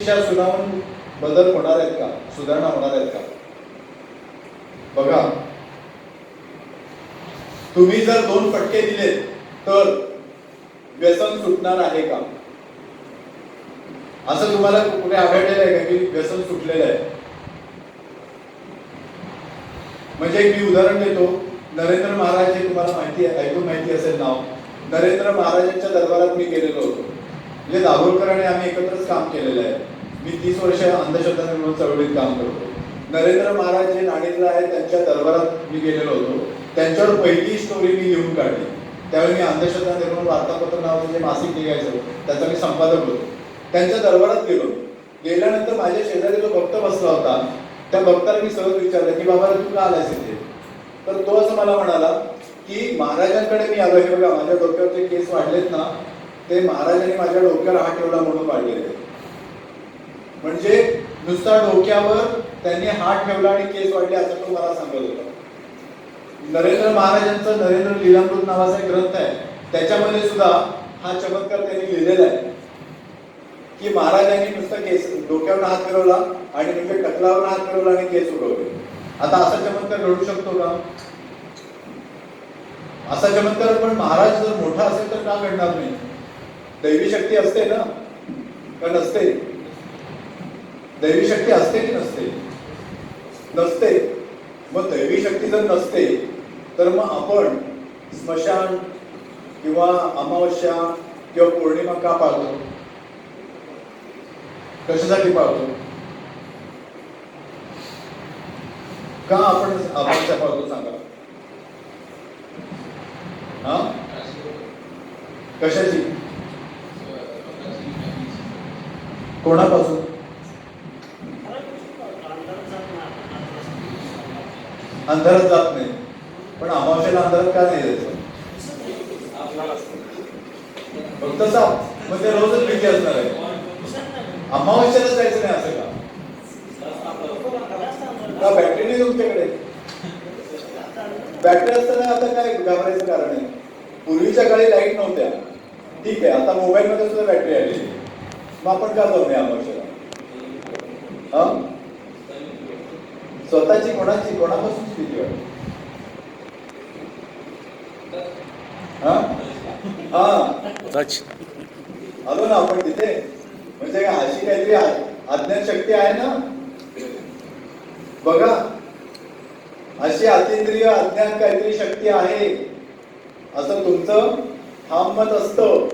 शिक्षा सुनावून बदल होणार आहेत का, सुधारणा होणार आहेत का? बघा, तुम्ही जर 2 फटके दिले तर व्यसन सुटणार आहे का? असं तुम्हाला कुठे आढळलेलं आहे का की व्यसन सुटलेलं आहे? म्हणजे एक मी उदाहरण देतो. नरेंद्र महाराज हे तुम्हाला माहिती आहे, ऐकून माहिती असेल नाव. नरेंद्र महाराजांच्या दरबारात मी गेलेलो होतो. म्हणजे दाभोळकर आणि आम्ही एकत्रच काम केलेलं आहे. मी 30 वर्ष अंधश्रद्धा निर्मूलन चळवळीत काम करतो. नरेंद्र महाराज जे नाणेला आहेत त्यांच्या दरबारात मी गेलेलो होतो. त्यांच्यावर पहिली स्टोरी मी लिहून काढली. त्यावेळी मी अंधश्रद्धा निर्मूलन वार्तापत्र नावाचं जे मासिक निघायचं त्याचा मी संपादक होतो. त्यांच्या दरबारात गेलो. गेल्यानंतर माझ्या शेजारी जो भक्त बसला होता त्या भक्ताला मी सहज विचारलं की बाबा तू का आलायस इथे? तर तो असं मला म्हणाला की महाराजांकडे मी आलो. हे बघा माझ्या डोक्यावरचे केस वाढलेत ना, ते महाराजांनी माझ्या डोक्यावर हात ठेवला म्हणून वाढलेले. म्हणजे नुसता डोक्यावर त्यांनी हात ठेवला आणि केस वाढले असं तो मला सांगत होता. नरेंद्र महाराजांचं नरेंद्र लीलामृत नावाचा एक ग्रंथ आहे, त्याच्यामध्ये सुद्धा हा चमत्कार त्यांनी लिहिलेला आहे की महाराजांनी नुसतं केस डोक्यावर हात फिरवला आणि म्हणजे टकलावर हात फिरवला आणि केस उडवले. आता असा चमत्कार घडू शकतो का? असा चमत्कार पण महाराज जर मोठा असेल तर का घडणार नाही? दैवी शक्ती असते ना का नसते? दैवी शक्ती असते की नसते? नसते. मग दैवी शक्ती जर नसते तर मग आपण स्मशान किंवा अमावस्या किंवा पौर्णिमा का पाळतो? कशासाठी पाळतो? का आपण अमावस्या पाळतो सांगा? हा, कशाची? कोणापासून? अंधारात जात नाही. पण अमावस्याला अंधारात का नाही जायचं? फक्त साप. मग ते रोजच भीती असणार आहे. अमावस्याला जायचं नाही असं का? का बॅटरी नाही तुमच्याकडे? बॅटरी असताना आता काय घाबरायचं कारण आहे? पूर्वीच्या काळी लाईट नव्हत्या, ठीक आहे. आता मोबाईल मध्ये सुद्धा बॅटरी आली. मग आपण का जाऊ नये अमावस्याला? हा, स्वतःची कोणाची कोणापासून भीती वाटते? आलो ना आपण तिथे. म्हणजे काय अशी काहीतरी अज्ञात शक्ती आहे ना? बघा, अशी अतिंद्रिय अज्ञात काहीतरी शक्ती आहे असं तुमचं ठाम मत असतं.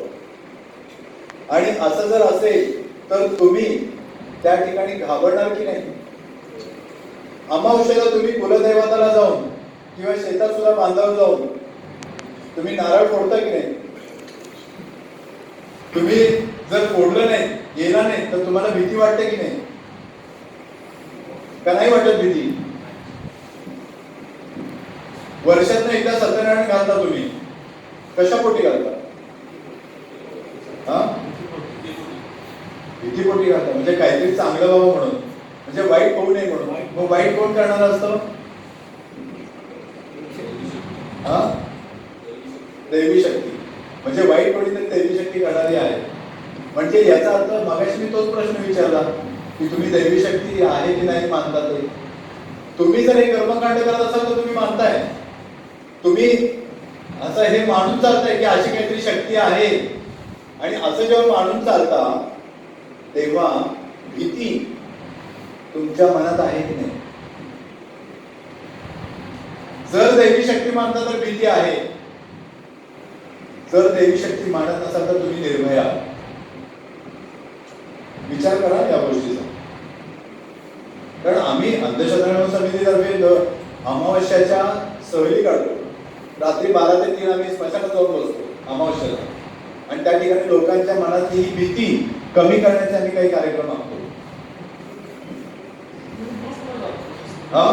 आणि असं जर असेल तर तुम्ही त्या ठिकाणी घाबरणार की नाही? अमावस्येला तुम्ही कुलदैवताला जाऊन किंवा शेतात सुद्धा बांधावर जाऊन तुम्ही नारळ फोडता की नाही? तुम्ही जर फोडलं नाही, गेला नाही तर तुम्हाला भीती वाटते की नाही? का नाही वाटत भीती? वर्षातनं एकदा सत्यनारायण घालता तुम्ही, कशापोटी घालता? हा, भीतीपोटी घालता. म्हणजे काहीतरी चांगलं व्हावं म्हणून, म्हणजे वाईट होऊ नये म्हणून. मग वाईट कोण करणार असतं? हा, दैवी शक्ती. म्हणजे वाईट कोणी तरी दैवी शक्ती करणारी आहे. म्हणजे याचा अर्थ मगाशी मी तोच प्रश्न विचारला की तुम्ही दैवी शक्ती आहे की नाही मानता ते. तुम्ही जर हे कर्मकांड करत असाल तर तुम्ही मानताय. तुम्ही असं हे मानून चालताय की अशी काहीतरी शक्ती आहे. आणि असं जेव्हा मानून चालता तेव्हा भीती तुमच्या मनात आहे की नाही? जर दैवी शक्ती मानता तर भीती आहे. जर दैवी शक्ती मानत नसाल तर तुम्ही निर्भय आहात. विचार करा या गोष्टीचा. कारण आम्ही अंधश्रद्धा निर्मूलन समितीतर्फे अमावस्याच्या सहली काढतो. रात्री 12 ते 3 आम्ही स्मशानात जाऊन बसतो अमावस्याला. आणि त्या ठिकाणी लोकांच्या मनातली ही भीती कमी करण्याचे आम्ही काही कार्यक्रम आखतो. हा,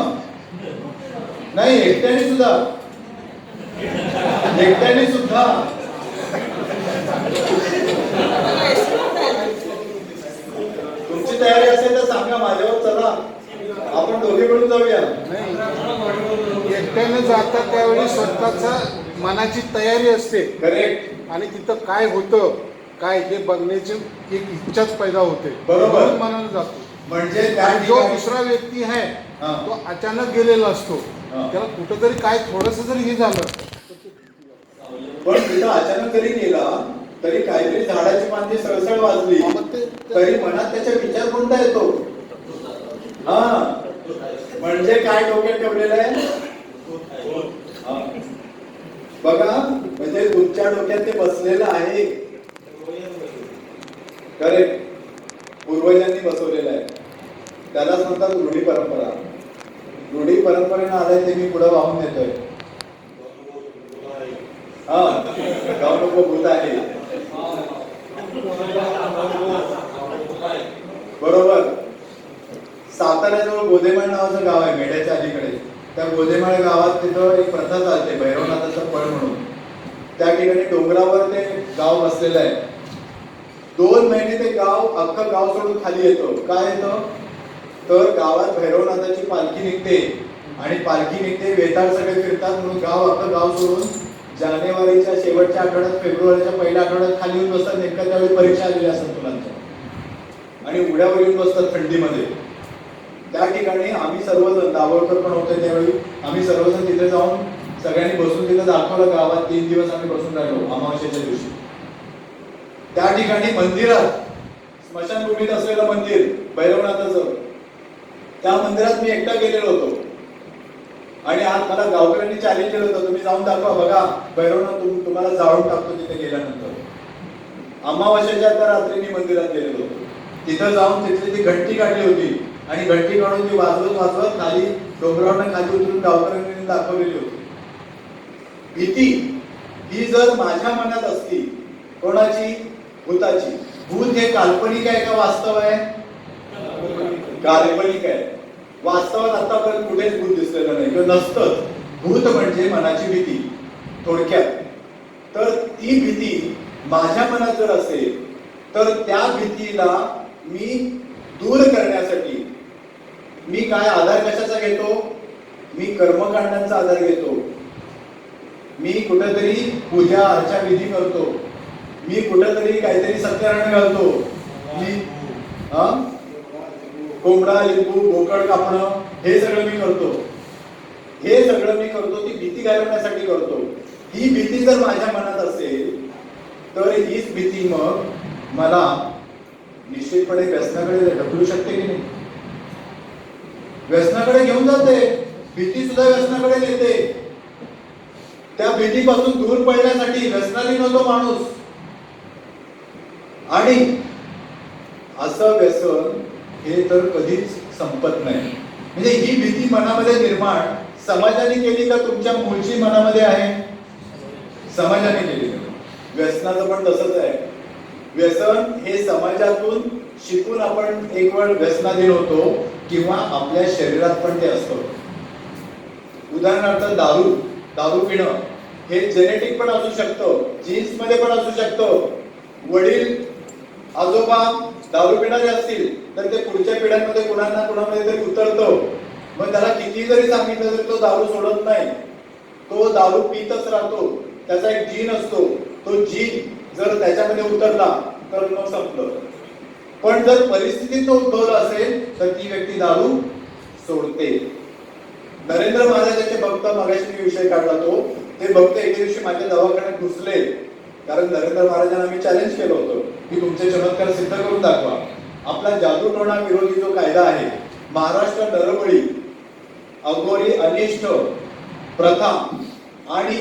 नाही, एकट्याने सुद्धा तुमची तयारी असेल तर सांगा, माझ्यावर चला, आपण दोघे मिळून जाऊया. एकट्याने जातात त्यावेळी स्वतःचा मनाची तयारी असते. करेक्ट. आणि तिथं काय होतं काय हे बघण्याची एक इच्छाच पैदा होते, बरोबर. मनानं जातो. म्हणजे त्या आणि जो ठिकाणी- दुसरा व्यक्ती आहे हा. तो अचानक गेलेला असतो, हा. त्याला कुठंतरी काय थोडंसं जरी हे झालं पण तिथं अचानक जरी गेला तरी काहीतरी झाडाची पाने सळसळ वाजली तरी मनात त्याचा विचार कोणता येतो? हा, म्हणजे काय डोक्यात ठेवलेलं आहे? हा. बघा, म्हणजे तुमच्या डोक्यात ते बसलेलं आहे. करेक्ट, पूर्वजांनी बसवलेलं आहे. त्यालाच म्हणतात रूढी परंपरा. रूढी परंपरेनं आलंय ते मी पुढे वाहून देतोय. हा, गाव नको भूत आहे. बरोबर. साताऱ्याजवळ गोदेमाळ नावाचं गाव आहे, मेढ्याच्या अलीकडे. त्या गोदेमाळ गावात तिथं एक प्रथा चालते, भैरवनाथाचं फळ म्हणून. त्या ठिकाणी डोंगरावर ते गाव बसलेलं आहे. 2 महिने ते गाव, अख्खं गाव सोडून खाली येतो. काय येतं? तर गावात भैरवनाथाची पालखी निघते आणि पालखी निघते, वेताळ सगळे फिरतात म्हणून गाव, अख्खं गाव सोडून जानेवारीच्या शेवटच्या आठवड्यात, फेब्रुवारीच्या पहिल्या आठवड्यात खाली येऊन बसतात. नेमक्या त्यावेळी परीक्षा आलेल्या असतात मुलांच्या आणि उड्यावर येऊन बसतात थंडीमध्ये. त्या ठिकाणी आम्ही सर्वजण, दाभोळकर पण होते त्यावेळी, आम्ही सर्वजण तिथे जाऊन सगळ्यांनी बसून तिथे दाखवलं. गावात 3 दिवस आम्ही बसून राहिलो अमावस्येच्या दिवशी. त्या ठिकाणी मंदिरात, स्मशानभूमीत असलेलं मंदिर भैरवनाथाचं, त्या मंदिरात मी एकटा गेलेलो होतो आणि आज मला गावकऱ्यांनी चॅलेंज केलं होतं, तुम्ही जाऊन दाखवा, बघा भैरवनाथ तुम्हाला जाळून टाकतो तिथे गेल्यानंतर. अमावस्येच्या त्या रात्री मी मंदिरात गेलेलो होतो. तिथं जाऊन तिथली ती घंटी काढली होती आणि घंटी काढून ती वाजवत वाजवत खाली डोंगरावरनं खाली उतरून गावकऱ्यांनी दाखवलेली होती. भीती ही जर माझ्या मनात असती, कोणाची? भूताची. भूत हे काल्पनिक आहे का वास्तव आहे? काल्पनिक आहे. वास्तवात आतापर्यंत कुठेच भूत दिसलेलं नाही किंवा नसतंच. भूत म्हणजे मनाची भीती थोडक्यात. तर ती भीती माझ्या मनात जर असेल तर त्या भीतीला मी दूर करण्यासाठी मी काय आधार कशाचा घेतो? मी कर्मकांडांचा आधार घेतो. मी कुठेतरी पूजा अर्चा विधी करतो. मी कुठेतरी काहीतरी सत्यनारायण घालतो. मी कोंबडा, लिंबू, बोकड कापणं हे सगळं मी करतो. हे सगळं मी करतो ती भीती घालवण्यासाठी करतो. ही भीती जर माझ्या मनात असेल तर हीच भीती मग मला निश्चितपणे व्यसनाकडे ढकलू शकते की नाही? व्यसनाकडे घेऊन जाते. भीती सुद्धा व्यसनाकडे नेते. त्या भीतीपासून दूर पडण्यासाठी व्यसनाधीन होतो माणूस. आणि असं व्यसन हे तर कधीच संपत नाही. म्हणजे ही भीती मनामध्ये निर्माण समाजाने केली का तुमच्या मूळची मनामध्ये आहे? समाजाने केली. व्यसनाचं पण तसंच आहे. व्यसन हे समाजातून शिकून आपण एक वेळ व्यसनाधीन होतो किंवा आपल्या शरीरात पण ते असतं. उदाहरणार्थ दारू पिणं हे जेनेटिक पण असू शकतं, जीन्स मध्ये पण असू शकतं. वडील आजोबा दारू पिणारे असतील तर ते पुढच्या पिढ्यांमध्ये कुणामध्ये तरी उतरतं. मग त्याला किती जरी सांगितलं तरी तो दारू सोडत नाही. तो दारू पितच राहतो. त्याचा एक जीन असतो. तो जीन जर त्याच्यामध्ये उतरला तर मग संपलं. पण जर परिस्थितीत तो उद्भवला असेल तर ती व्यक्ती दारू सोडते. नरेंद्र महाराजांचे भक्त, मगाशी मी विषय काढला तो, ते भक्त एके दिवशी माझ्या दवाखान्यात घुसले. कारण नरेंद्र महाराजांना मी चॅलेंज केलं होतं की तुमचे चमत्कार सिद्ध करून दाखवा. आपला जादूटोणा विरोधी जो कायदा आहे, महाराष्ट्र नरबळी, अघोरी, अनिष्ट प्रथा आणि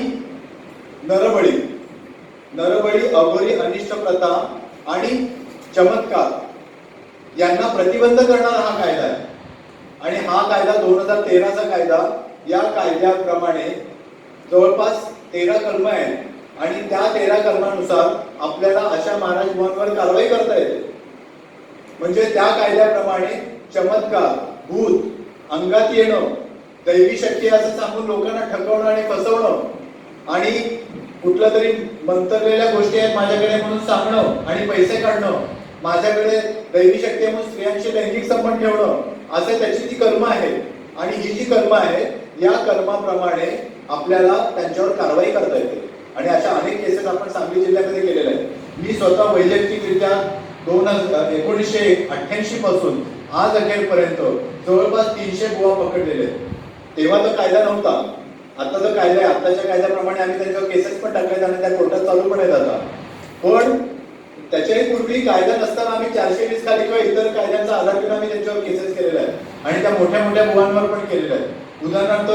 नरबळी, अघोरी, अनिष्ट प्रथा आणि चमत्कार यांना प्रतिबंध करणारा हा कायदा आहे. आणि हा कायदा 2013 चा कायदा. या कायद्याप्रमाणे जवळपास 13 कलम आहेत आणि त्या 13 कलमानुसार आपल्याला अशा महाराज बुवांवर कारवाई करता येते. म्हणजे त्या कायद्याप्रमाणे चमत्कार, भूत, अंगात येणं, दैवी शक्ती असं सांगून लोकांना ठकवणं आणि फसवणं आणि कुठल्या तरी मंतरलेल्या गोष्टी आहेत माझ्याकडे म्हणून सांगणं आणि पैसे काढणं, माझ्याकडे दैवी शक्ती म्हणून स्त्रियांशी लैंगिक संबंध ठेवणं, असे त्याची ती कर्म आहे. आणि ही जी कर्म आहे या कर्माप्रमाणे आपल्याला त्यांच्यावर कारवाई करता येते. आणि अशा अनेक केसेस आपण सांगली जिल्ह्यामध्ये केलेल्या आहेत. मी स्वतः वैयक्तिकरित्या 1988 पासून आज अखेरपर्यंत जवळपास 300 बुवा पकडलेले आहेत. तेव्हा तर कायदा नव्हता, आता तर कायदा आहे. आताच्या कायद्याप्रमाणे आम्ही त्यांच्यावर केसेस पण टाकले आणि त्या कोर्टात चालू पण आहेत आता. पण त्याच्याही पूर्वी कायदा नसताना आम्ही 420 खाली किंवा इतर कायद्यांचा आधार घेऊन आम्ही त्यांच्यावर केसेस केलेल्या आहेत आणि त्या मोठ्या मोठ्या बुवांवर पण केलेल्या आहेत. उदाहरणार्थ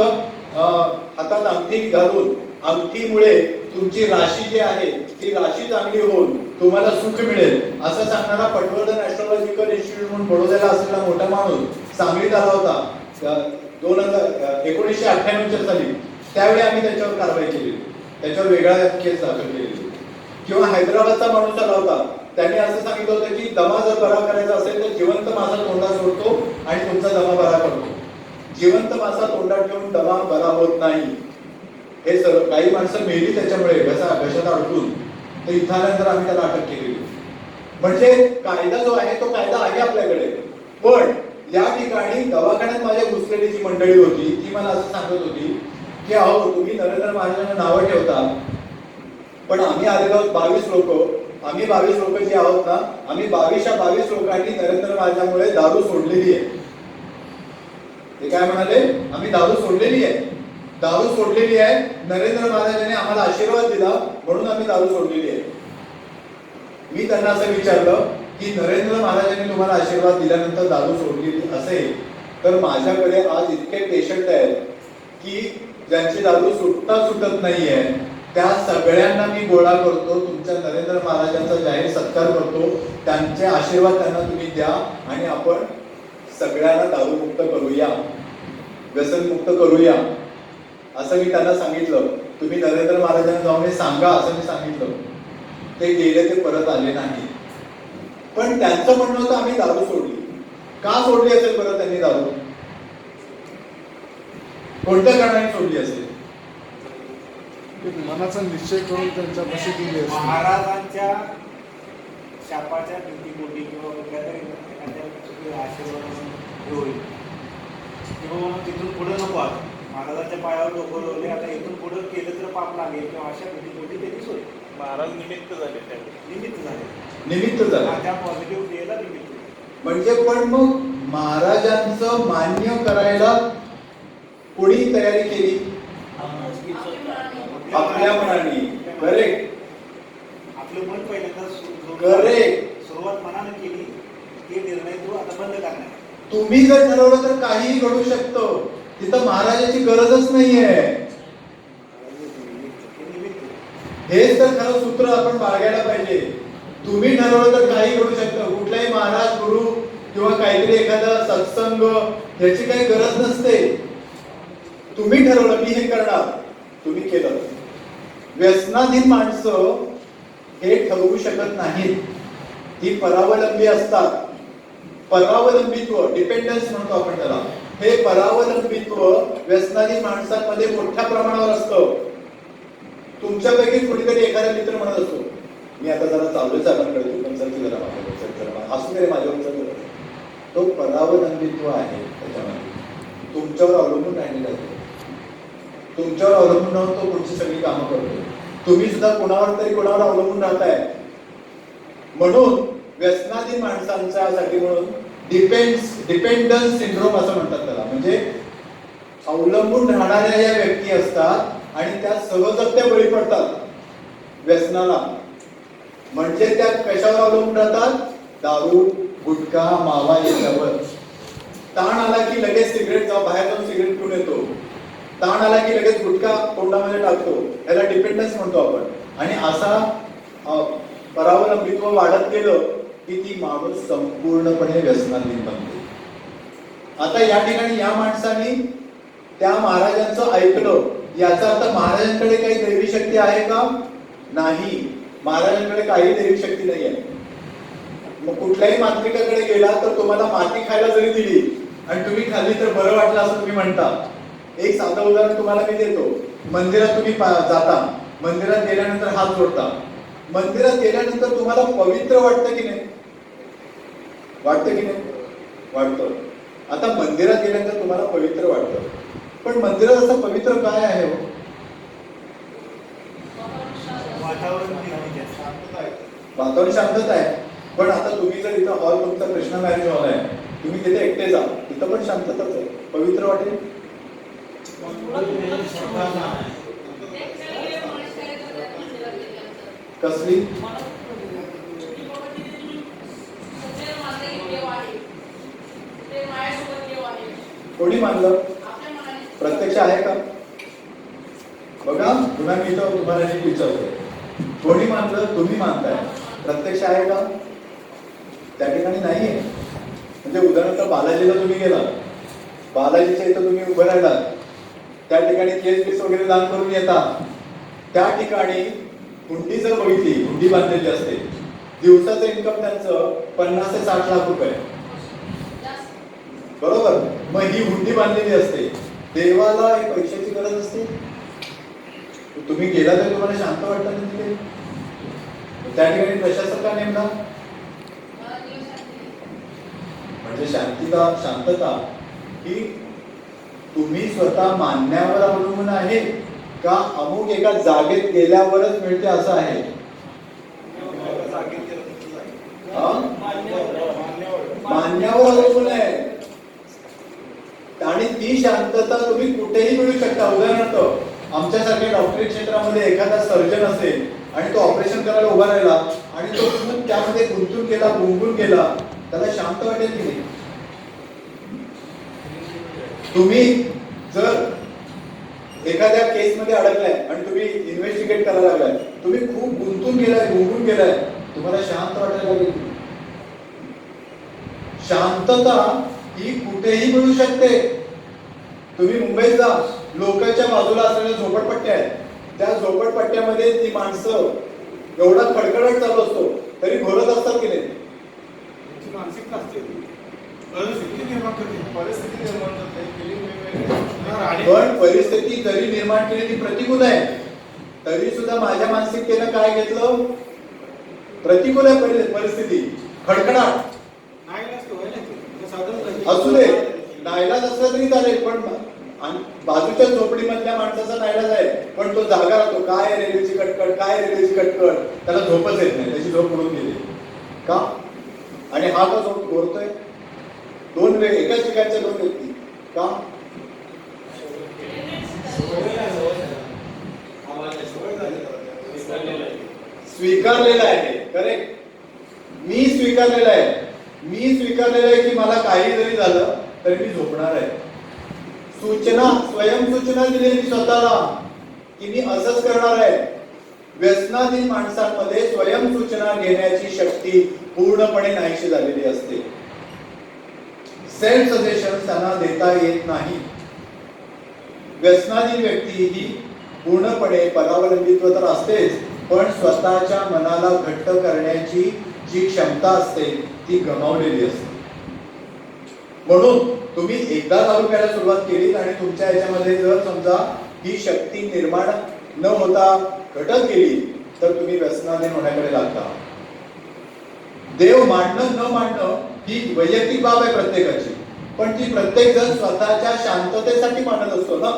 हातात अंगठी घालून अंगठीमुळे तुमची राशी जी आहे ती राशी चांगली होऊन तुम्हाला सुख मिळेल असं सांगणारा पटवर्धन ऍस्ट्रॉलॉजिकल इन्स्टिट्यूट म्हणून बडोद्याला असलेला मोठा माणूस सांगलीत आला होता 1998च्या साली. त्यावेळी आम्ही त्याच्यावर कारवाई केली, त्याच्यावर वेगळा केस दाखल केली. किंवा हैदराबादचा माणूस आला होता, त्याने असं सांगितलं होतं की दमा जर बरा करायचा असेल तर जिवंत मासा तोंडात सोडतो आणि तुमचा दमा बरा करतो. जिवंत मासा तोंडात ठेवून दमा बरा होत नाही. हे सर्व काही माणसं मेली त्याच्यामुळे घशात अडकून, तर इथं आल्यानंतर आम्ही त्याला अटक केलेली. म्हणजे कायदा जो आहे तो कायदा आहे आपल्याकडे. पण या ठिकाणी दवाखान्यात माझ्या घुसलेली जी मंडळी होती ती मला असं सांगत होती की अहो तुम्ही नरेंद्र महाराजांना नावं ठेवता, पण आम्ही आलेलो आहोत 22 लोक. आम्ही 22 लोक जे आहोत ना, आम्ही 22 लोकांनी नरेंद्र महाराजांमुळे दारू सोडलेली आहे. ते काय म्हणाले, आम्ही दारू सोडलेली आहे. दारू सोडलेली आहे, नरेंद्र महाराजांनी आम्हाला आशीर्वाद दिला म्हणून आम्ही दारू सोडलेली आहे. मी त्यांना असं विचारलं की नरेंद्र महाराजांनी तुम्हाला आशीर्वाद दिल्यानंतर दारू सोडलेली असेल तर माझ्याकडे आज इतके पेशंट आहेत की ज्यांची दारू सुटत नाहीये, त्या सगळ्यांना मी गोळा करतो, तुमच्या नरेंद्र महाराजांचा जाहीर सत्कार करतो, त्यांचे आशीर्वाद त्यांना तुम्ही द्या आणि आपण सगळ्यांना दारूमुक्त करूया, व्यसनमुक्त करूया असं मी त्यांना सांगितलं. तुम्ही नरेंद्र महाराजांना जाऊन हे सांगा असं मी सांगितलं. ते गेले, ते परत आले नाही. पण त्यांचं म्हणणं होतं आम्ही दारू सोडली. का सोडली असेल बरं त्यांनी दारू? कोणत्या कारणाने सोडली असेल? मनाचा निश्चय करून त्यांच्या बशी दिली असते. महाराजांच्या शापाच्या भीतीपोटी किंवा एखाद्या आशीर्वाद होईल किंवा तिथून पुढे नको, महाराजांच्या पायावर डोकं रोवले, आता इथून पुढे केलं तर पाप लागेल किंवा अशा भीतीपोटी त्यांनी सोडली. महाराज निमित्त झाले, निमित्त झाले त्या पॉझिटिव्ह क्रियेला निमित्त. म्हणजे पण मग महाराजांचं मान्य करायला कोणी तयारी केली? आपल्या मनाने. करेक्ट, आपलं मन पहिल्यांदा करेक्ट, सुरुवात मनानं केली, हे निर्णय तो आता बंद करणार. तुम्ही जर ठरवलं तर काहीही घडू शकतं. तिथं महाराजाची गरजच नाहीये. हेच तर खरं सूत्र आपण बाळगायला पाहिजे. तुम्ही ठरवलं तर काही घडू शकतं. कुठलाही महाराज, गुरु किंवा काहीतरी एखादा सत्संग याची काही गरज नसते. तुम्ही ठरवलं मी हे करणार, तुम्ही केलं. व्यसनाधीन माणसं हे ठरवू शकत नाहीत, ती परावलंबी असतात. परावलंबित्व, डिपेंडन्स म्हणतो आपण त्याला, हे परावलंबित्व व्यसनाधीन माणसांमध्ये मोठ्या प्रमाणावर असतं. तुमच्यापैकी कोणीतरी एखादा मित्र म्हणत असतो मी आता जरा चाललोय साहेबांकडे, तू पण चल जरा माझ्यावर, असू दे माझ्यावर चल. तो परावलंबित्व आहे. त्याच्यामध्ये तुमच्यावर अवलंबून राहिलेला आहे. तुमच्यावर अवलंबून राहून तो पुढची सगळी कामं करतो. तुम्ही सुद्धा कोणावर तरी कोणावर अवलंबून राहताय. म्हणून व्यसनाधीन माणसांच्यासाठी म्हणून डिपेंडन्स सिंड्रोम असं म्हणतात त्याला. म्हणजे अवलंबून राहणाऱ्या या व्यक्ती असतात आणि त्या सहजत्या बळी पडतात व्यसनाला. म्हणजे त्या कशावर अवलंबून राहतात? दारू, गुटखा, मावा याच्यावर. ताण आला की लगेच सिगरेट बाहेर जाऊन सिगरेट पिऊन येतो. ताण आला की लगेच गुटखा तोंडामध्ये टाकतो. याला डिपेंडन्स म्हणतो आपण. आणि असा परावलंबित्व वाढत गेलं की ती माणूस संपूर्णपणे व्यसनाधीन बनते. आता या ठिकाणी या माणसाने त्या महाराजांचं ऐकलं, याचा अर्थ महाराजांकडे काही दैवी शक्ती आहे का? नाही, महाराजांकडे काही दैवी शक्ती नाही आहे. मग कुठल्याही मांत्रिकाकडे गेला तर तुम्हाला माती खायला जरी दिली आणि तुम्ही खाल्ली तर बरं वाटलं असं तुम्ही म्हणता. एक साधं उदाहरण तुम्हाला मी देतो. मंदिरात तुम्ही जाता, मंदिरात गेल्यानंतर हात जोडता. मंदिरात गेल्यानंतर तुम्हाला पवित्र वाटतं की नाही? वाटतं की नाही? वाटतं. आता मंदिरात गेल्यानंतर तुम्हाला पवित्र वाटतं, पण मंदिरात असं पवित्र काय आहे हो? वातावरण वातावरण शांतता आहे. पण आता तुम्ही जर इथं हॉल तुमचा कृष्णा मॅरेज हॉल आहे, तुम्ही तिथे एकटे जा, तिथं पण शांतताच आहे, पवित्र वाटेल. कसली कोणी मानलं? प्रत्यक्ष आहे का? बघा पुन्हा मी इथं तुम्हाला एक विचारतो, कोणी मानलं? तुम्ही मानताय, प्रत्यक्ष आहे का? त्या ठिकाणी नाहीये. म्हणजे उदाहरणार्थ बालाजीला तुम्ही गेला, बालाजीच्या इथं तुम्ही उभं राहिला, त्या ठिकाणी केस बीस वगैरे दान करून येता, त्या ठिकाणी हुंडी जर बघितली, हुंडी बांधलेली असते, दिवसाचं इन्कम त्यांचं 50 ते 60 लाख रुपये, बरोबर. मग ही हुंडी बांधलेली असते, देवाला एक पैशाची गरज असते. तुम्ही गेला तर तुम्हाला शांत वाटतं ना तिथे? त्या ठिकाणी प्रशासक का नेमला? म्हणजे शांतता ही तुम्ही स्वतः मानण्यावर अवलंबून आहे का अमुक एका जागेत गेल्यावरच मिळते असं आहे? मानण्यावर अवलंबून आहे. आणि ती शांतता तुम्ही कुठेही मिळू शकता. उदाहरणार्थ आमच्यासारख्या डॉक्टरी क्षेत्रामध्ये एखादा सर्जन असेल आणि तो ऑपरेशन करायला उभा राहिला आणि तो खूप त्यामध्ये गुंतून गेला, गुंगून गेला, त्याला शांत वाटेल की नाही? तुम्ही जर एखाद्या केस मध्ये अडकलाय आणि तुम्ही इन्व्हेस्टिगेट करायला लागलाय, तुम्ही खूप गुंतून गेलाय, गुंगून गेलाय, तुम्हाला शांत वाटायला लागेल. शांतता ही कुठेही मिळू शकते. तुम्ही मुंबईत जा, लोकांच्या बाजूला असलेल्या झोपडपट्ट्या आहेत, त्या झोपडपट्ट्यामध्ये ती माणसं एवढा खडखडाट चालू असतो तरी घोरत असतात की नाही? मानसिकता असते, पण परिस्थिती जरी निर्माण केली ती प्रतिकूल आहे, तरी सुद्धा माझ्या मानसिकतेनं काय घेतलं? प्रतिकूल आहे परिस्थिती, खडखडाट असू दे, नाईलाज असला तरी चालेल, पण बाजूच्या झोपडीमधल्या माणसाचा नाईलाज आहे, पण तो जागा राहतो. काय रेल्वेची कटकट, काय रेल्वेची कटकट, त्याला झोपच येत नाही, त्याची झोप उडून गेली का? आणि हा का झोप घोरतोय? एकाच ठिकाणच्या दोन व्यक्ती का? स्वीकारलेला आहे. करेक्ट. मी स्वीकारलेला आहे की मला काही जरी झालं तरी मी झोपणार आहे. स्वयंसूचना दिली मी स्वतःला की मी असंच करणार आहे. व्यसनाधीन माणसांमध्ये स्वयंसूचना घेण्याची शक्ती पूर्णपणे नाहीशी झालेली असते. सेल्फ सजेशन त्यांना देता येत नाही. व्यसनाधीन व्यक्ती ही पूर्णपणे परावलंबित्व तर असतेच, पण स्वतःच्या मनाला घट्ट करण्याची जी क्षमता असते ती गमावलेली असते. म्हणून तुम्ही एकदा दारू प्यायला सुरुवात केली आणि तुमच्या याच्यामध्ये जर समजा ही शक्ती निर्माण न होता घटत गेली तर तुम्ही व्यसनाधीन होण्याकडे लागता. देव मानणं न मानणं ही वैयक्तिक बाब आहे प्रत्येकाची, पण ती प्रत्येक जण स्वतःच्या शांततेसाठी मानत असतो ना.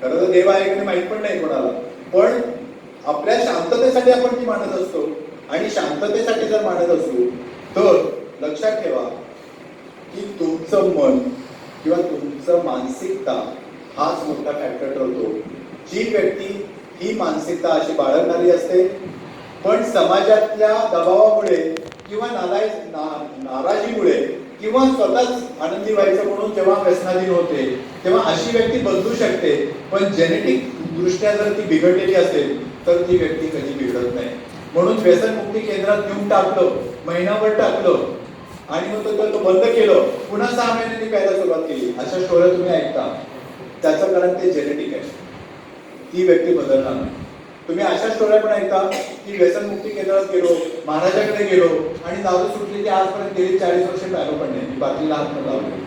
खरं तर देव आहे की नाही माहित पण नाही कोणाला, पण आपल्या शांततेसाठी आपण ती मानत असतो. आणि शांततेसाठी जर मानत असू तर लक्षात ठेवा की तुमचं मन किंवा तुमचं मानसिकता हाच मोठा फॅक्टर ठरतो. जी व्यक्ती ही मानसिकता अशी बाळगणारी असते, पण समाजातल्या दबावामुळे किंवा नाराजीमुळे किंवा स्वतःच आनंदी व्हायचं म्हणून जेव्हा व्यसनाधीन होते तेव्हा अशी व्यक्ती बदलू शकते. पण जेनेटिक दृष्ट्या जर ती बिघडलेली असेल तर ती व्यक्ती कधी बिघडत नाही. म्हणून व्यसनमुक्ती केंद्रात घेऊन टाकलं, महिनाभर टाकलं आणि मग तो बंद केलं, पुन्हा 6 महिन्यांनी प्यायला सुरुवात केली. अशा स्टोऱ्या तुम्ही ऐकता. त्याचं कारण ते जेनेटिक आहे, ती व्यक्ती बदलणार नाही. तुम्ही अशा स्टोऱ्या पण ऐकता की व्यसनमुक्ती केंद्रात गेलो, महाराजाकडे गेलो आणि दारू सुटली की आजपर्यंत गेली 40 वर्ष प्यायलो पण नाही, बाटलीला हात पण लावले.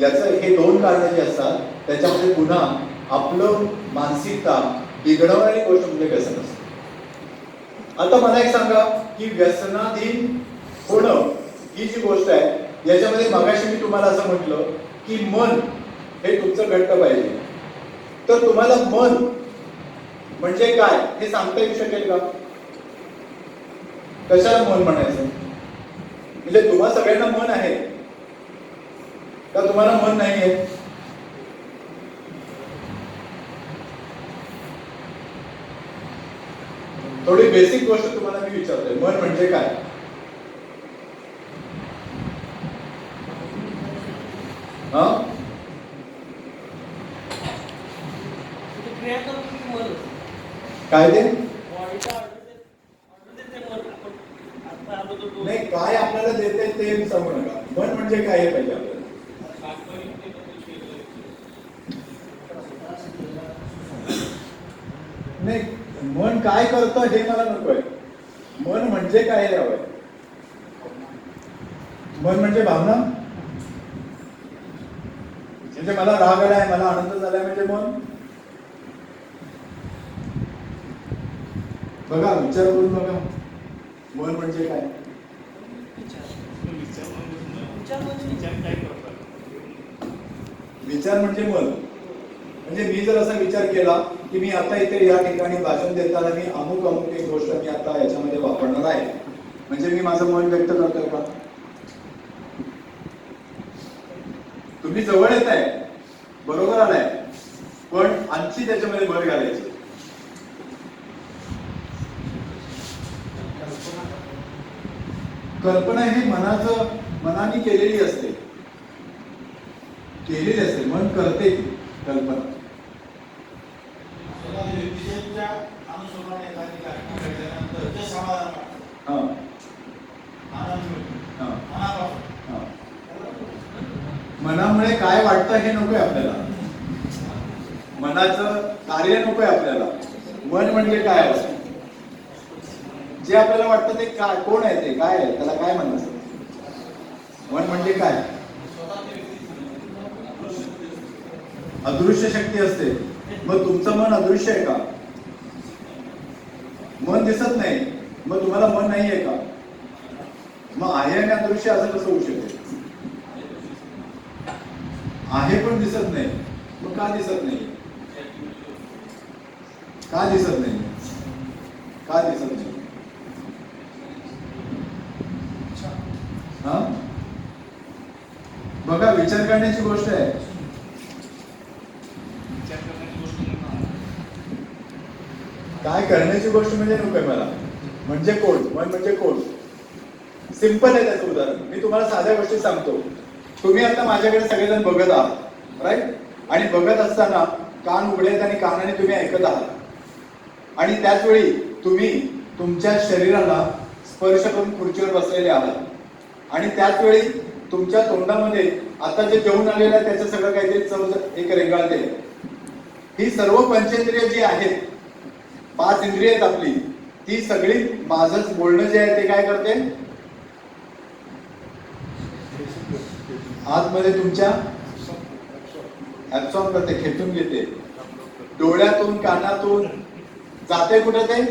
याचं हे 2 कारणं जी असतात त्याच्यामध्ये पुन्हा आपलं मानसिकता बिघडवणारी गोष्ट म्हणजे व्यसन असते. आता मला एक सांगा की व्यसनाधीन होणं ही जी गोष्ट आहे याच्यामध्ये मगाशी मी तुम्हाला असं म्हटलं की मन हे तुमचं घट्ट पाहिजे. तर तुम्हाला मन म्हणजे काय हे सांगता येऊ शकेल का? कशाला मन म्हणायचं? म्हणजे तुम्हा सगळ्यांना मन आहे का तुम्हाला मन नाहीये? थोडी बेसिक गोष्ट तुम्हाला मी विचारतोय, मन म्हणजे काय? हा? काय ते? नाही, काय आपल्याला देते ते सांगू नका. मन म्हणजे काय हे पाहिजे आपल्याला. नाही, मन काय करतं हे मला नकोय. मन म्हणजे काय हे हवंय. मन म्हणजे भावना. म्हणजे मला राग आलाय, मला आनंद झालाय म्हणजे मन. बघा, विचार करून बघा, मन म्हणजे काय. विचार म्हणजे मन. म्हणजे मी जर असा विचार केला की मी आता इथे या ठिकाणी भाषण देताना मी अमुक अमुक एक गोष्ट मी आता याच्यामध्ये वापरणार आहे, म्हणजे मी माझं मन व्यक्त करतोय का? तुम्ही जवळ येत आहे, बरोबर आलाय, पण आणखी त्याच्यामध्ये भर घालायची. कल्पना ही मनाने केलेली असते. मन करते कल्पना. मनामुळे काय वाटतं हे नकोय आपल्याला. मनाचं कार्य नकोय आपल्याला. मन म्हणजे काय असतं? जे आपल्याला वाटतं ते काय, कोण आहे ते, काय आहे, त्याला काय म्हणायचं? मन म्हणजे काय? अदृश्य शक्ती असते. मग तुमचं मन अदृश्य आहे का? मन दिसत नाही, मग तुम्हाला मन नाही आहे का? मग आहे आणि अदृश्य असं कसं होऊ शकते? आहे पण दिसत नाही, मग का दिसत नाही? का दिसत नाही? का दिसत नाही? हा, बघा, विचार करण्याची गोष्ट आहे. काय करण्याची गोष्ट म्हणजे नकोय मला. म्हणजे कोण? मन म्हणजे कोण? सिंपल आहे त्याचं उदाहरण. मी तुम्हाला साध्या गोष्टी सांगतो. तुम्ही आता माझ्याकडे सगळेजण बघत आहात, राईट? आणि बघत असताना कान उघडे आहेत आणि कानाने तुम्ही ऐकत आहात. आणि त्याच वेळी तुम्ही तुमच्या शरीराला स्पर्श करून खुर्चीवर बसलेले आहात. आणि त्याच वेळी तुमच्या तोंडामध्ये आता जे जेवण आलेलं आहे त्याचं सगळं काहीतरी चव एक रेंगाळते. ही सर्व पंचेंद्रिय जी आहेत, 5 इंद्रिय आहेत आपली, ती सगळी माझंच बोलणं जे आहे ते काय करते? आतमध्ये तुमच्या ऍब्सॉर्ब करते, खेचून घेते. डोळ्यातून, कानातून जाते कुठे? ते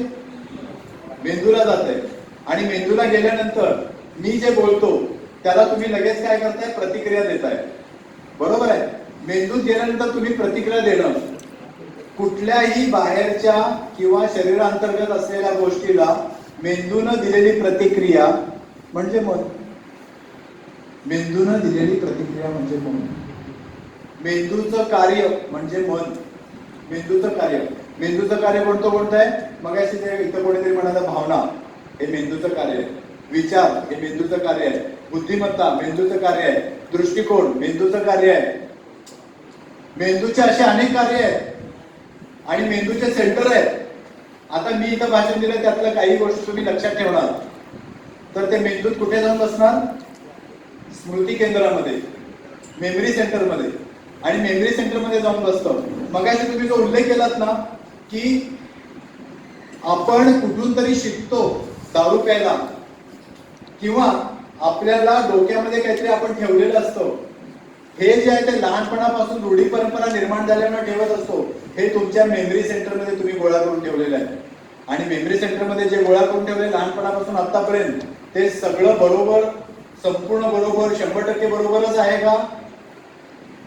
मेंदूला जाते. आणि मेंदूला गेल्यानंतर मी जे बोलतो त्याला तुम्ही लगेच काय करताय? प्रतिक्रिया देताय, बरोबर आहे? मेंदूत गेल्यानंतर तुम्ही प्रतिक्रिया देणं, कुठल्याही बाहेरच्या किंवा शरीरांतर्गत असलेल्या गोष्टीला मेंदूनं दिलेली प्रतिक्रिया म्हणजे मन. मेंदूनं दिलेली प्रतिक्रिया म्हणजे मन. मेंदूचं कार्य म्हणजे मन. मेंदूचं कार्य कोणतं आहे? मग इथं कोणीतरी म्हणाला भावना, हे मेंदूचं कार्य आहे. विचार हे मेंदूचं कार्य आहे. बुद्धिमत्ता मेंदूचं कार्य आहे. दृष्टिकोन मेंदूचं कार्य आहे. मेंदूचे असे अनेक कार्य आहेत आणि मेंदूचे सेंटर आहेत. आता मी इथं भाषण दिलं, त्यातलं काही गोष्टी तुम्ही लक्षात ठेवणार तर ते मेंदूत कुठे जाऊन बसणार? स्मृती केंद्रामध्ये, मेमरी सेंटरमध्ये. आणि मेमरी सेंटरमध्ये जाऊन बसतं. मगाशी तुम्ही जो उल्लेख केलात ना की आपण कुठून तरी शिकतो दारू प्यायला, किंवा आपल्याला डोक्यामध्ये काहीतरी आपण ठेवलेलं असतं. हे जे आहे ते लहानपणापासून रूढी परंपरा निर्माण झाल्यामुळे ठेवत असतो. हे तुमच्या मेमरी सेंटरमध्ये तुम्ही गोळा करून ठेवलेलं आहे. आणि मेमरी सेंटरमध्ये जे गोळा करून ठेवले लहानपणापासून आतापर्यंत, ते सगळं बरोबर, संपूर्ण बरोबर, 100% बरोबरच आहे का?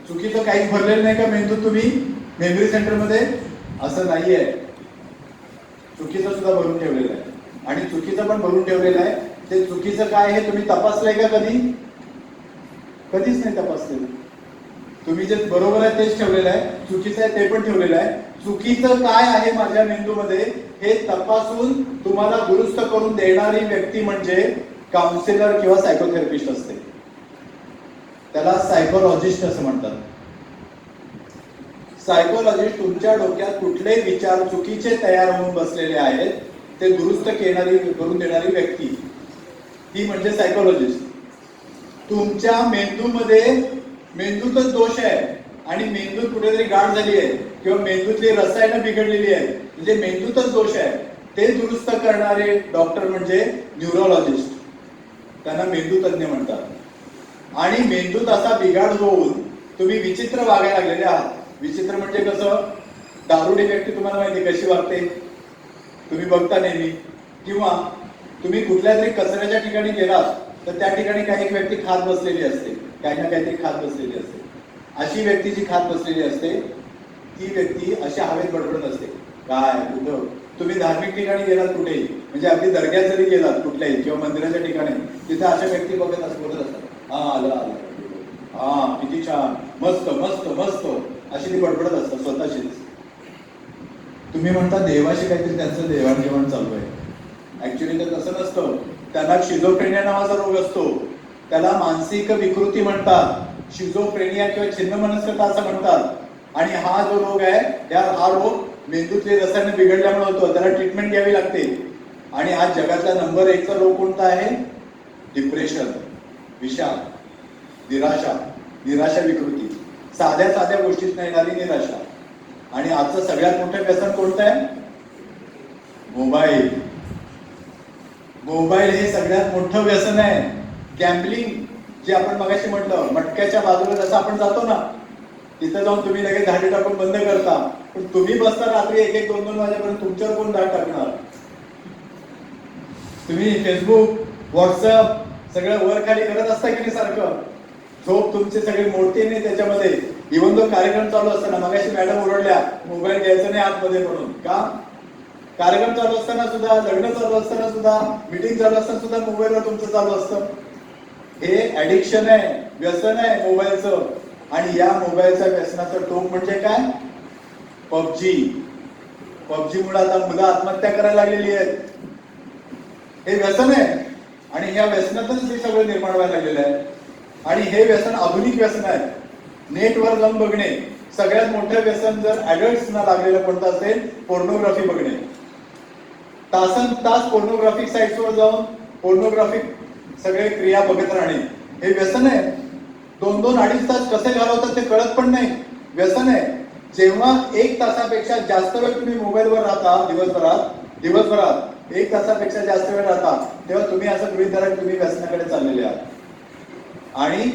चुकीचं काहीच भरलेलं नाही का मेंदूत तुम्ही मेमरी सेंटरमध्ये? असं नाहीये, चुकीचं सुद्धा भरून ठेवलेलं आहे. आणि चुकीचं पण भरून ठेवलेलं आहे. ते चुकीचं काय हे तुम्ही तपासलंय का कधी? कधीच नाही तपासलेलं. तुम्ही जे बरोबर आहे तेच ठेवलेलं आहे, चुकीचं आहे ते पण ठेवलेलं आहे. चुकीचं काय आहे माझ्या मेंदूमध्ये हे तपासून तुम्हाला दुरुस्त करून देणारी व्यक्ती म्हणजे काउन्सिलर किंवा सायकोथेरपिस्ट असते. त्याला सायकोलॉजिस्ट असं म्हणतात. सायकोलॉजिस्ट तुमच्या डोक्यात कुठले विचार चुकीचे तयार होऊन बसलेले आहेत ते दुरुस्त करून देणारी व्यक्ती, ती म्हणजे सायकोलॉजिस्ट. तुमच्या मेंदूतच दोष आहे आणि मेंदूत कुठेतरी गाठ झाली आहे किंवा मेंदूतली रसायनं बिघडलेली आहेत, म्हणजे मेंदूतच दोष आहे, ते दुरुस्त करणारे डॉक्टर म्हणजे न्यूरोलॉजिस्ट. त्यांना मेंदू तज्ञ म्हणतात. आणि मेंदूत असा बिघाड होऊन तुम्ही विचित्र वागायला लागलेले आहात. विचित्र म्हणजे कसं? दारुडी व्यक्ती तुम्हाला माहिती कशी वागते, तुम्ही बघता नेहमी. किंवा तुम्ही कुठल्या तरी कचऱ्याच्या ठिकाणी गेलात तर त्या ठिकाणी काही एक व्यक्ती खात बसलेली असते, काही ना काहीतरी खात बसलेली असते. अशी व्यक्ती जी खात बसलेली असते ती व्यक्ती अशा हवेत बडबडत असते. काय कुठं? तुम्ही धार्मिक ठिकाणी गेलात कुठेही, म्हणजे अगदी दर्ग्यात जरी गेलात कुठल्याही किंवा मंदिराच्या ठिकाणी, तिथे अशा व्यक्ती बोलत असतात. हा आलं आलं, हा किती छान, मस्त मस्त मस्त, अशी ती बडबडत असतात स्वतःशीच. तुम्ही म्हणता देवाशी काहीतरी त्यांचं देवाणघेवाण चालू आहे. ऍक्च्युली तर तसं नसतं. त्यांना शिझोफ्रेनिया नावाचा रोग असतो. त्याला मानसिक विकृती म्हणतात, शिझोफ्रेनिया किंवा छिन्नमनस्कता असं म्हणतात. आणि हा जो रोग आहे हा रोग मेंदूतले रसायन बिघडल्यामुळे होतो. त्याला ट्रीटमेंट घ्यावी लागते. आणि आज जगातला नंबर 1 चा रोग कोणता आहे? डिप्रेशन, विषाद, निराशा विकृती. साध्या साध्या गोष्टीत नाही येणारी निराशा. आणि आजचं सगळ्यात मोठं व्यसन कोणतं आहे? मोबाईल. मोबाईल हे सगळ्यात मोठं व्यसन आहे. गॅम्बलिंग, जे आपण मगाशी म्हटलं, मटक्याच्या बाजूला जसं आपण जातो ना, तिथं जाऊन तुम्ही लगेच धाडी टाकून बंद करता. पण तुम्ही बसता रात्री 1-1, 2-2 वाजेपर्यंत, तुमच्यावर कोण धाड टाकणार? तुम्ही फेसबुक, व्हॉट्सअप सगळं वर खाली करत असता की नाही सारखं. झोप तुमची सगळी मोडते नाही त्याच्यामध्ये. इव्हन तो कार्यक्रम चालू असताना मगाशी मॅडम ओरडल्या मोबाईल घ्यायचा नाही आतमध्ये म्हणून. का? कार्यक्रम चालू असताना सुद्धा, लग्न चालू असताना सुद्धा, मीटिंग चालू असताना सुद्धा मोबाईलवर तुमचं चालू असतं. हे ऍडिक्शन आहे, व्यसन आहे मोबाईलचं. आणि या मोबाईलच्या व्यसनाचं टोक म्हणजे काय? पबजी मुळे आता मुलं आत्महत्या करायला लागलेली आहेत. हे व्यसन आहे. आणि या व्यसनातच हे सगळं निर्माण व्हायला लागलेलं आहे. आणि हे व्यसन आधुनिक व्यसन आहे. नेटवर जाऊन बघणे. सगळ्यात मोठं व्यसन जर ऍडल्ट्सना लागलेलं कोणतं असेल? पोर्नोग्राफी बघणे. तासन तास पोर्नोग्राफिक साईट्सवर जाऊन पोर्नोग्राफिक सगळे क्रिया बघत राहणे हे व्यसन आहे. 2-2, 2.5 तास कसे घालवतात ते कळत पण नाही. व्यसन आहे. जेव्हा 1 तासापेक्षा जास्त वेळ तुम्ही मोबाईलवर राहता दिवसभरात 1 तासापेक्षा जास्त वेळ राहता, तेव्हा तुम्ही असं गृहीत धरा तुम्ही व्यसनाकडे चाललेले आहात. आणि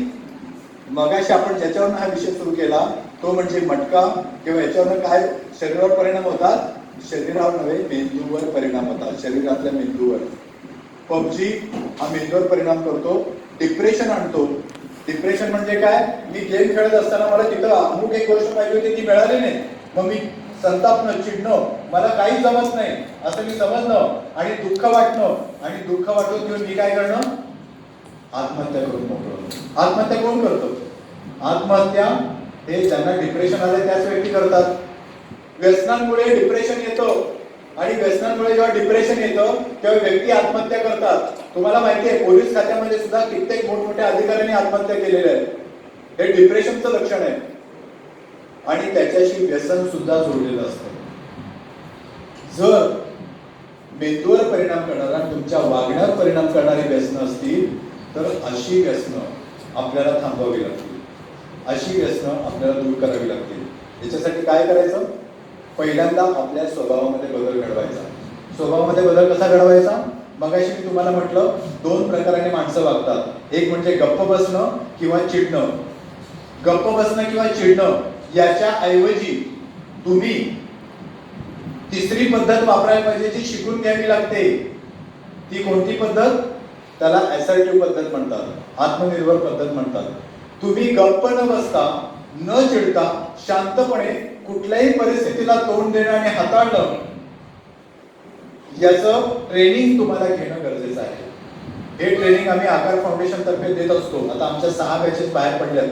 मगाशी आपण ज्याच्यावरनं हा विषय सुरू केला तो म्हणजे मटका, किंवा याच्यावरनं काय शरीरावर परिणाम होतात? शरीरावर नव्हे, मेंदूवर परिणाम होतात, शरीरातल्या मेंदूवर. पबजी हा मेंदूवर परिणाम करतो, डिप्रेशन आणतो. डिप्रेशन म्हणजे काय? मी गेम खेळत असताना मला तिथं अमुक एक गोष्ट पाहिजे होती ती मिळाली नाही, मग मी संतापणं, चिडणं, मला काहीच जमत नाही असं मी समजणं आणि दुःख वाटणं. आणि दुःख वाटून घेऊन मी काय करणं? आत्महत्या करून मोकळं. आत्महत्या कोण करतो? आत्महत्या हे ज्यांना डिप्रेशन आले त्याच व्यक्ती करतात. व्यसनांमुळे डिप्रेशन येतं. आणि व्यसनांमुळे जेव्हा डिप्रेशन येतं तेव्हा व्यक्ती आत्महत्या करतात. तुम्हाला माहिती आहे पोलीस खात्यामध्ये सुद्धा कित्येक मोठमोठ्या अधिकाऱ्यांनी आत्महत्या केलेल्या आहेत. हे डिप्रेशनचं लक्षण आहे. आणि त्याच्याशी व्यसन सुद्धा जोडलेलं असतं. जर मेंदूवर परिणाम करणारा, तुमच्या वागण्यावर परिणाम करणारी व्यसनं असतील तर अशी व्यसनं आपल्याला थांबवावी लागतील. अशी व्यसनं आपल्याला दूर करावी लागतील. याच्यासाठी काय करायचं? पहिल्यांदा आपल्या स्वभावामध्ये बदल घडवायचा. स्वभावामध्ये बदल कसा घडवायचा? मगाशी मी तुम्हाला म्हटलं 2 प्रकाराने माणसं वागतात. एक म्हणजे गप्प बसणं किंवा चिडणं. गप्प बसणं किंवा चिडणं याच्या ऐवजी तुम्ही तिसरी पद्धत वापरायला पाहिजे, जी शिकून घ्यावी लागते. ती कोणती पद्धत? त्याला असर्टिव्ह पद्धत म्हणतात, आत्मनिर्भर पद्धत म्हणतात. तुम्ही गप्प न बसता, न चिडता, शांतपणे कुठल्याही परिस्थितीला तोंड देणं आणि हाताळणं याचं ट्रेनिंग तुम्हाला घेणं गरजेचं आहे. हे ट्रेनिंग आम्ही आकार फाउंडेशन तर्फे देत असतो. आता आमच्या 6 बॅचेस बाहेर पडल्यात,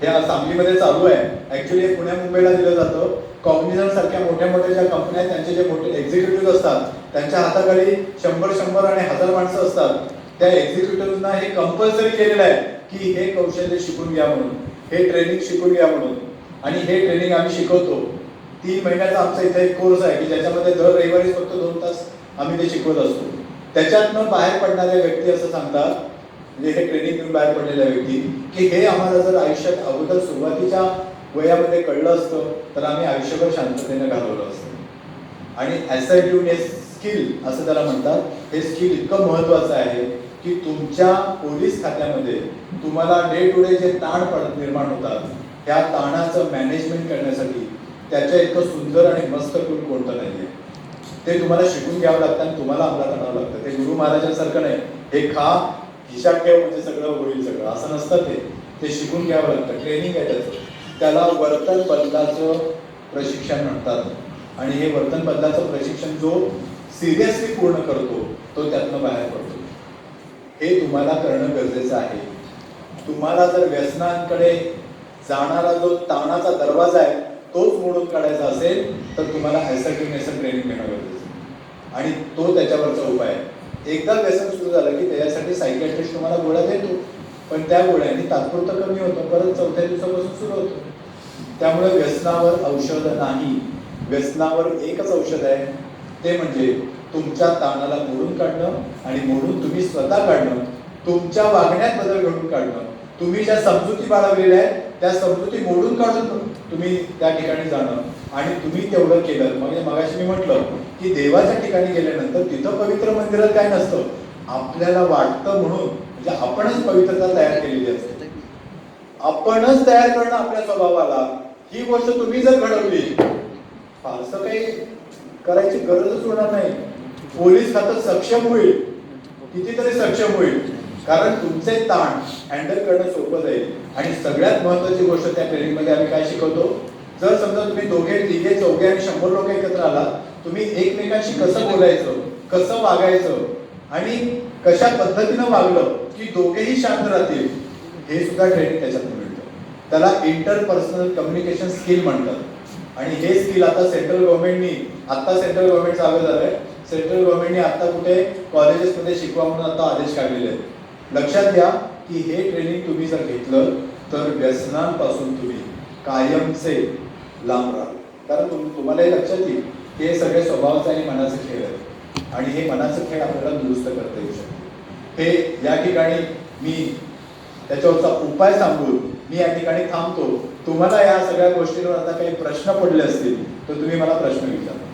हे सांगलीमध्ये चालू आहे. ऍक्च्युली हे पुण्या मुंबईला दिलं जातं. कॉग्निझंट सारख्या मोठ्या मोठ्या ज्या कंपन्या आहेत त्यांचे जे मोठे एक्झिक्युटिव्ह असतात त्यांच्या हाताखाली 100 आणि 1000 माणसं असतात. त्या एक्झिक्युटिव्हना हे कंपल्सरी केलेलं आहे की हे कौशल्य शिकून घ्या म्हणून, हे ट्रेनिंग शिकून घ्या म्हणून. आणि हे ट्रेनिंग आम्ही शिकवतो. 3 महिन्याचा आमचा इथे एक कोर्स आहे की ज्याच्यामध्ये दर रविवारी फक्त 2 तास आम्ही ते शिकवत असतो. त्याच्यातनं बाहेर पडणाऱ्या व्यक्ती असं सांगतात, म्हणजे हे ट्रेनिंग घेऊन बाहेर पडलेल्या व्यक्ती, की हे आम्हाला जर आयुष्यात अगोदर सुरुवातीच्या वयामध्ये कळलं असतं तर आम्ही आयुष्यभर शांततेने घालवलं असतं. आणि ॲसर्टिव्हनेस स्किल असं त्याला म्हणतात. हे स्किल इतकं महत्त्वाचं आहे की तुमच्या पोलीस खात्यामध्ये तुम्हाला डे टू डे जे ताण निर्माण होतात त्या ताणाचं मॅनेजमेंट करण्यासाठी त्याच्या इतकं सुंदर आणि मस्त टूल कोणतं नाही आहे. ते तुम्हाला शिकून घ्यावं लागतं आणि तुम्हाला अंमलात आणावं लागतं. ते गुरु महाराजांसारखं नाही, हे खा खिशात ठेव म्हणजे सगळं होईल सगळं असं नसतं. ते शिकून घ्यावं लागतं. ट्रेनिंग आहे त्याचं. त्याला वर्तन बदलाचं प्रशिक्षण म्हणतात. आणि हे वर्तन बदलाचं प्रशिक्षण जो सिरियसली पूर्ण करतो तो त्यातनं बाहेर पडतो. हे तुम्हाला करणं गरजेचं आहे. तुम्हाला जर व्यसनांकडे जाणारा जो ताणाचा दरवाजा आहे तोच मोडून काढायचा असेल तर तुम्हाला ॲसर्टिव्हनेस ट्रेनिंग घेणं गरजेचं आहे. आणि तो त्याच्यावरचा उपाय आहे. एकदा व्यसन सुरू झालं की त्याच्यासाठी सायकियाट्रिस्ट तुम्हाला गोळ्या देतो, पण त्या गोळ्यांनी तात्पुरतं कमी होतं, परत 4थ्या दिवसापासून सुरू होतं. त्यामुळे व्यसनावर औषध नाही. व्यसनावर एकच औषध आहे, ते म्हणजे तुमच्या ताणाला मोडून काढणं आणि मोडून तुम्ही स्वतः काढणं, तुमच्या वागण्यात बदल घडून काढणं. तुम्ही ज्या समजुती बाळगलेल्या आहेत त्या समजुती मोडून काढून तुम्ही त्या ठिकाणी जाणं. आणि तुम्ही तेवढं केलं. मगाशी मी म्हटलं की देवाच्या ठिकाणी गेल्यानंतर तिथं पवित्र मंदिरात काय नसतं, आपल्याला वाटतं म्हणून, म्हणजे आपणच पवित्रता तयार केलेली असते. आपणच तयार करणं आपल्या स्वभावाला. ही गोष्ट तुम्ही जर घडवली फारसं काही करायची गरजच होणार नाही. पोलीस खातं सक्षम होईल, कितीतरी सक्षम होईल, कारण तुमचे ताण हँडल करणं सोपं जाईल. आणि सगळ्यात महत्वाची गोष्ट त्या ट्रेनिंगमध्ये आम्ही काय शिकवतो, जर समजा तुम्ही 2, 3, 4 आणि 100 लोक एकत्र आलात, तुम्ही एकमेकांशी कसं बोलायचं, कसं वागायचं आणि कशा पद्धतीनं वागलं की दोघेही शांत राहतील, हे सुद्धा ट्रेनिंग त्याच्यातून मिळतं. त्याला इंटरपर्सनल कम्युनिकेशन स्किल म्हणतात. आणि हे स्किल आता सेंट्रल गव्हर्नमेंट चालू झालंय. सेंट्रल गव्हर्नमेंटने आता कुठे कॉलेजेसमध्ये शिकवा म्हणून आता आदेश काढलेले आहेत. लक्षात घ्या की हे ट्रेनिंग तुम्ही जर घेतलं तर व्यसनांपासून तुम्ही कायमचे लांब राहाल. कारण तुम्हाला हे लक्षात येईल की हे सगळे स्वभावाचे आणि मनाचे खेळ आहेत. आणि हे मनाचे खेळ आपल्याला दुरुस्त करता येऊ शकते. हे या ठिकाणी मी त्याच्यावरचा उपाय सांगून मी या ठिकाणी थांबतो. तुम्हाला या सगळ्या गोष्टींवर आता काही प्रश्न पडले असतील तर तुम्ही मला प्रश्न विचारा.